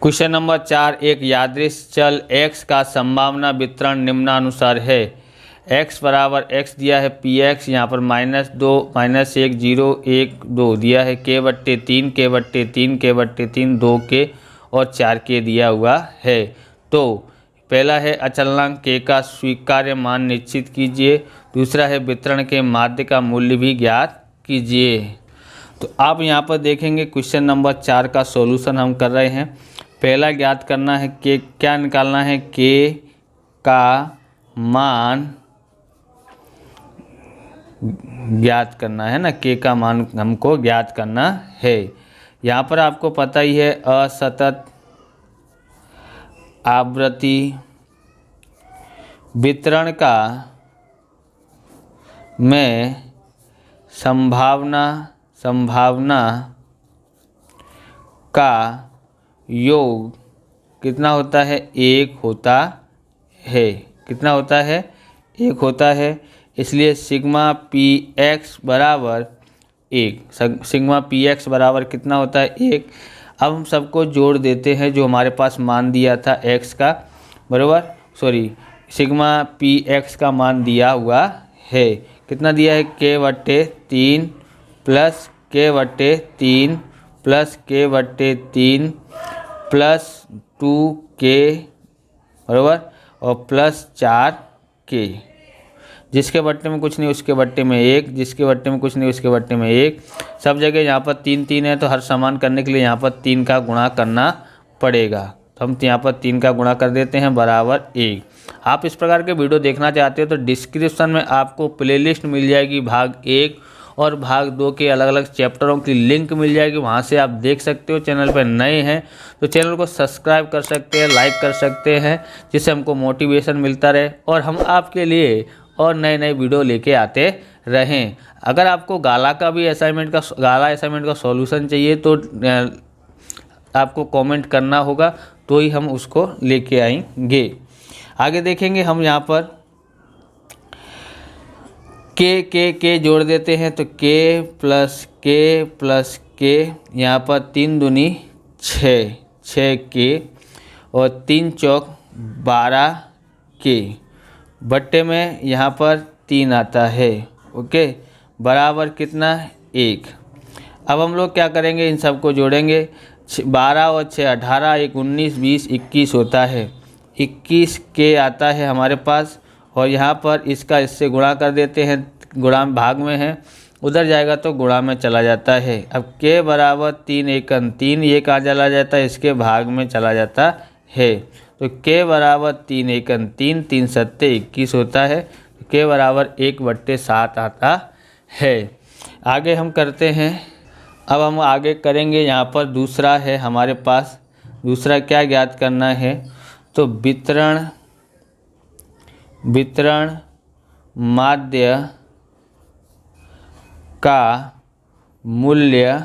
Question number 4, एक यादृश चल x का संभावना वितरण निम्नानुसार है। x बराबर x दिया है px, यहाँ पर -2 -1 0 1 2 दिया है, k/3 k/3 k/3 2 k और 4 k दिया हुआ है। तो पहला है अचलनांक k का स्वीकार्य मान निश्चित कीजिए, दूसरा है वितरण के माध्य का मूल्य भी ज्ञात कीजिए। तो आप यहाँ पर देखेंगे क्वेश्चन नंबर 4 का सॉल्यूशन हम कर रहे हैं। पहला ज्ञात करना है के, क्या निकालना है, k का मान ज्ञात करना है ना, k का मान हमको ज्ञात करना है। यहाँ पर आपको पता ही है असतत आवृत्ति वितरण का में संभावना का योग कितना होता है, 1 होता है। कितना होता है, 1 होता है। इसलिए सिग्मा पी एक्स बराबर 1, सिग्मा पी एक्स बराबर कितना होता है, 1। अब हम सबको जोड़ देते हैं जो हमारे पास मान दिया था x का, बराबर सिग्मा पी एक्स का मान दिया हुआ है। कितना दिया है, k/3 plus k/3 plus k/3 plus 2k बराबर और प्लस 4k। जिसके बट्टे में कुछ नहीं उसके बट्टे में 1, जिसके बट्टे में कुछ नहीं उसके बट्टे में 1। सब जगह यहाँ पर 3 3 है, तो हर समान करने के लिए यहाँ पर 3 का गुणा करना पड़ेगा। तो हम यहाँ पर 3 का गुणा कर देते हैं बराबर 1। आप इस प्रकार के वीडियो देखना चाहते हो तो डिस्क्रिप्शन में आपको प्लेलिस्ट मिल जाएगी, भाग 1 और भाग 2 के अलग अलग चैप्टरों की लिंक मिल जाएगी, वहाँ से आप देख सकते हो। चैनल पर नए हैं तो चैनल को सब्सक्राइब कर सकते हैं, लाइक कर सकते हैं, जिससे हमको मोटिवेशन मिलता रहे और हम आपके लिए और नए नए वीडियो लेके आते रहें। अगर आपको गाला असाइनमेंट का सॉल्यूशन चाहिए तो आपको कमेंट करना होगा, तो ही हम उसको लेके आएंगे। आगे देखेंगे हम यहाँ पर के जोड़ देते हैं, तो k प्लस k यहाँ पर 3 दूनी 6k और 3 चौक 12k बट्टे में यहाँ पर 3 आता है, ओके, बराबर कितना, 1। अब हम लोग क्या करेंगे, इन सबको जोड़ेंगे। 12 और 6 18, 1 19 20 21 होता है, 21 के आता है हमारे पास। और यहाँ पर इसका इससे गुणा कर देते हैं, गुणा भाग में है, उधर जाएगा तो गुणा में चला जाता है। अब k बराबर 3 एकन 3, ये कहाँ चला जाता है, इसके भाग में चला जाता है। तो k बराबर 3 एकन 3, 3 सत्ते 21 होता है। तो k बराबर 1/7 आता है। आगे हम करते हैं, अब हम आगे करेंगे। यहाँ पर दूसरा है हमारे पास, दूसरा क्या ज्ञात करना है, तो वितरण माध्य का मूल्य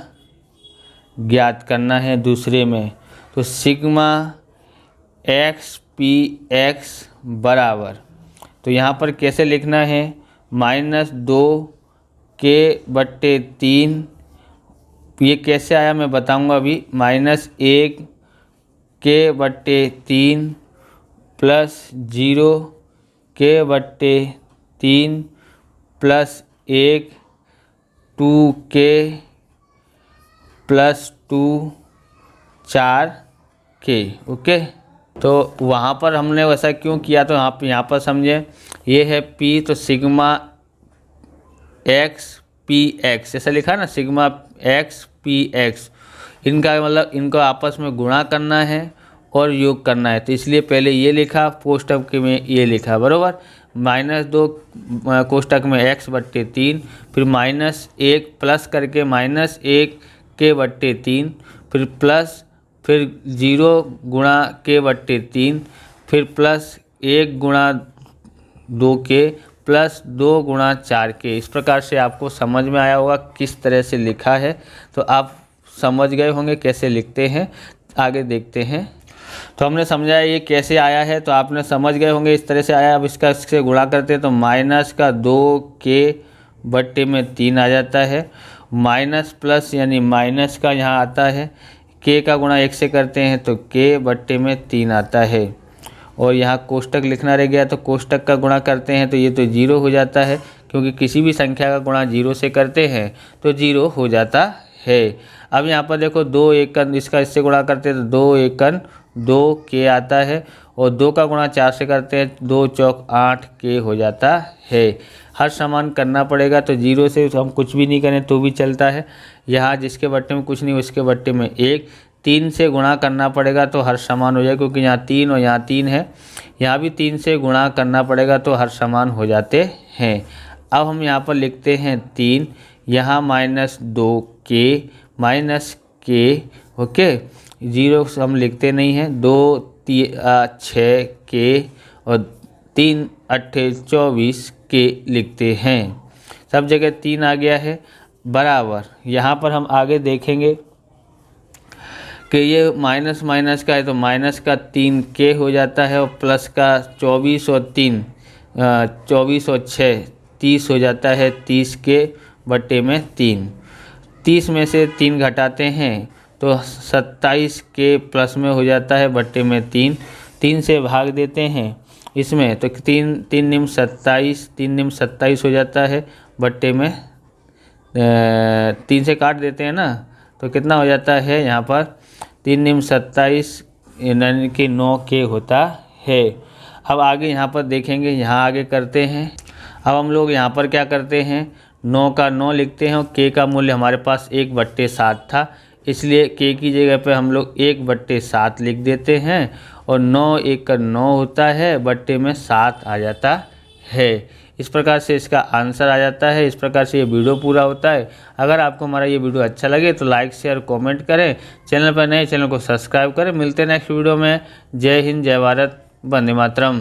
ज्ञात करना है दूसरे में। तो सिग्मा एक्स पी एक्स बराबर, तो यहाँ पर कैसे लिखना है, -2k/3, ये कैसे आया मैं बताऊंगा अभी, -1k/3 plus 0k/3 plus 1 2k plus 2 4k, okay. तो वहाँ पर हमने वैसा क्यों किया, तो आप यहाँ पर समझे, ये है p, तो सिग्मा एक्स पी एक्स ऐसा लिखा ना, सिग्मा एक्स पी एक्स, इनका मतलब इनको आपस में गुणा करना है और योग करना है। तो इसलिए पहले ये लिखा, कोष्टक में ये लिखा, बराबर। -2 कोष्टक में x/3, फिर -1 प्लस करके -1k/3, फिर प्लस, फिर 0 गुणा k/3, फिर प्लस 1 गुणा 2k प्लस 2 गुणा 4k। इस प्रकार से आपको समझ में आया होगा किस तरह से लिखा है, तो आप समझ गए होंगे कैसे लिखते हैं। आगे देखते हैं। तो हमने समझाया ये कैसे आया है, तो आपने समझ गए होंगे इस तरह से आया। अब इससे गुणा करते हैं तो -2k/3 आ जाता है, माइनस प्लस यानी माइनस का यहाँ आता है के का गुणा 1 से करते हैं तो के बट्टे में 3 आता है। और यहाँ कोष्टक लिखना रह गया, तो कोष्टक का गुणा करते हैं तो ये तो 0 हो जाता है, क्योंकि किसी भी संख्या का गुणा 0 से करते हैं तो 0 हो जाता है। अब यहाँ पर देखो 2 एकन इसका इससे गुणा करते हैं तो 2 एकन 2 के आता है, और 2 का गुणा 4 से करते हैं 2 चौक 8 के हो जाता है। हर समान करना पड़ेगा, तो 0 से हम कुछ भी नहीं करें तो भी चलता है। यहाँ जिसके बट्टे में कुछ नहीं उसके बट्टे में 1, 3 से गुणा करना पड़ेगा तो हर समान हो जाए, क्योंकि यहाँ 3 और यहाँ 3 है। यहाँ भी 3 से गुणा करना पड़ेगा तो हर समान हो जाते हैं। अब हम यहाँ पर लिखते हैं 3, यहाँ -2 के माइनस के, ओके। 0 हम लिखते नहीं हैं, 2 6 के और 3 8 24 के लिखते हैं। सब जगह 3 आ गया है बराबर। यहाँ पर हम आगे देखेंगे कि ये माइनस माइनस का है तो माइनस का 3 के हो जाता है, और प्लस का 24 और 3 24 और 6 30 हो जाता है। 30 के बट्टे में 3, 30 में से 3 घटाते हैं तो 27 के प्लस में हो जाता है बट्टे में 3। 3 से भाग देते हैं इसमें तो 3 निम 27, 3 निम 27 हो जाता है बट्टे में 3 से काट देते हैं ना, तो कितना हो जाता है यहाँ पर 3 निम 27 यानी कि 9 के होता है। अब आगे यहाँ पर देखेंगे, यहाँ आगे करते हैं। अब हम लोग यहाँ पर क्या करते हैं, 9 का 9 लिखते हैं, और के का मूल्य हमारे पास 1/7 था, इसलिए के की जगह पे हम लोग 1/7 लिख देते हैं, और 9 1 का 9 होता है, बट्टे में 7 आ जाता है। इस प्रकार से इसका आंसर आ जाता है। इस प्रकार से ये वीडियो पूरा होता है। अगर आपको हमारा ये वीडियो अच्छा लगे तो लाइक शेयर कमेंट करें, चैनल पर नए चैनल को सब्सक्राइब करें। मिलते हैं नेक्स्ट वीडियो में। जय हिंद, जय भारत, वंदे मातरम।